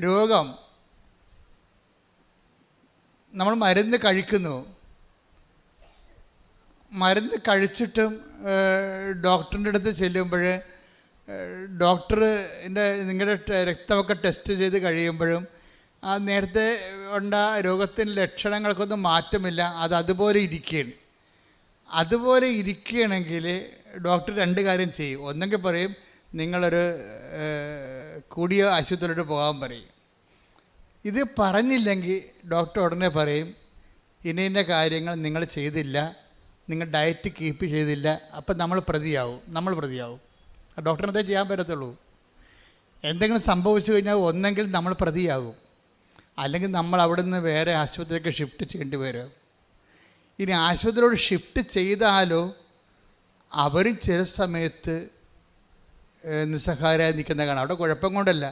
രോഗം നമ്മൾ മരുന്ന് കഴിക്കുന്നു, മരുന്ന് കഴിച്ചിട്ടും ഡോക്ടറിൻ്റെ അടുത്ത് ചെല്ലുമ്പോൾ ഡോക്ടറിൻ്റെ നിങ്ങളുടെ രക്തമൊക്കെ ടെസ്റ്റ് ചെയ്ത് കഴിയുമ്പോഴും ആ നേരത്തെ ഉണ്ട രോഗത്തിൻ്റെ ലക്ഷണങ്ങൾക്കൊന്നും മാറ്റമില്ല, അത് അതുപോലെ ഇരിക്കുകയാണ്. അതുപോലെ ഇരിക്കുകയാണെങ്കിൽ ഡോക്ടർ രണ്ട് കാര്യം ചെയ്യും. ഒന്നെങ്കിൽ പറയും നിങ്ങളൊരു കൂടിയ ആശുപത്രിയിലോട്ട് പോകാൻ പറയും. ഇത് പറഞ്ഞില്ലെങ്കിൽ ഡോക്ടർ ഉടനെ പറയും ഇന്ന കാര്യങ്ങൾ നിങ്ങൾ ചെയ്തില്ല, നിങ്ങൾ ഡയറ്റ് കീപ്പ് ചെയ്തില്ല, അപ്പം നമ്മൾ പ്രതിയാവും. ഡോക്ടറിന് അതേ ചെയ്യാൻ പറ്റത്തുള്ളൂ. എന്തെങ്കിലും സംഭവിച്ചു കഴിഞ്ഞാൽ ഒന്നെങ്കിൽ നമ്മൾ പ്രതിയാകും, അല്ലെങ്കിൽ നമ്മൾ അവിടെ നിന്ന് വേറെ ആശുപത്രിയിലേക്ക് ഷിഫ്റ്റ് ചെയ്യേണ്ടി വരും. ഇനി ആശുപത്രിയോട് ഷിഫ്റ്റ് ചെയ്താലോ അവരും ചില സമയത്ത് നിസ്സഹായരായി നിൽക്കുന്ന കാണാം. അവിടെ കുഴപ്പം കൊണ്ടല്ല,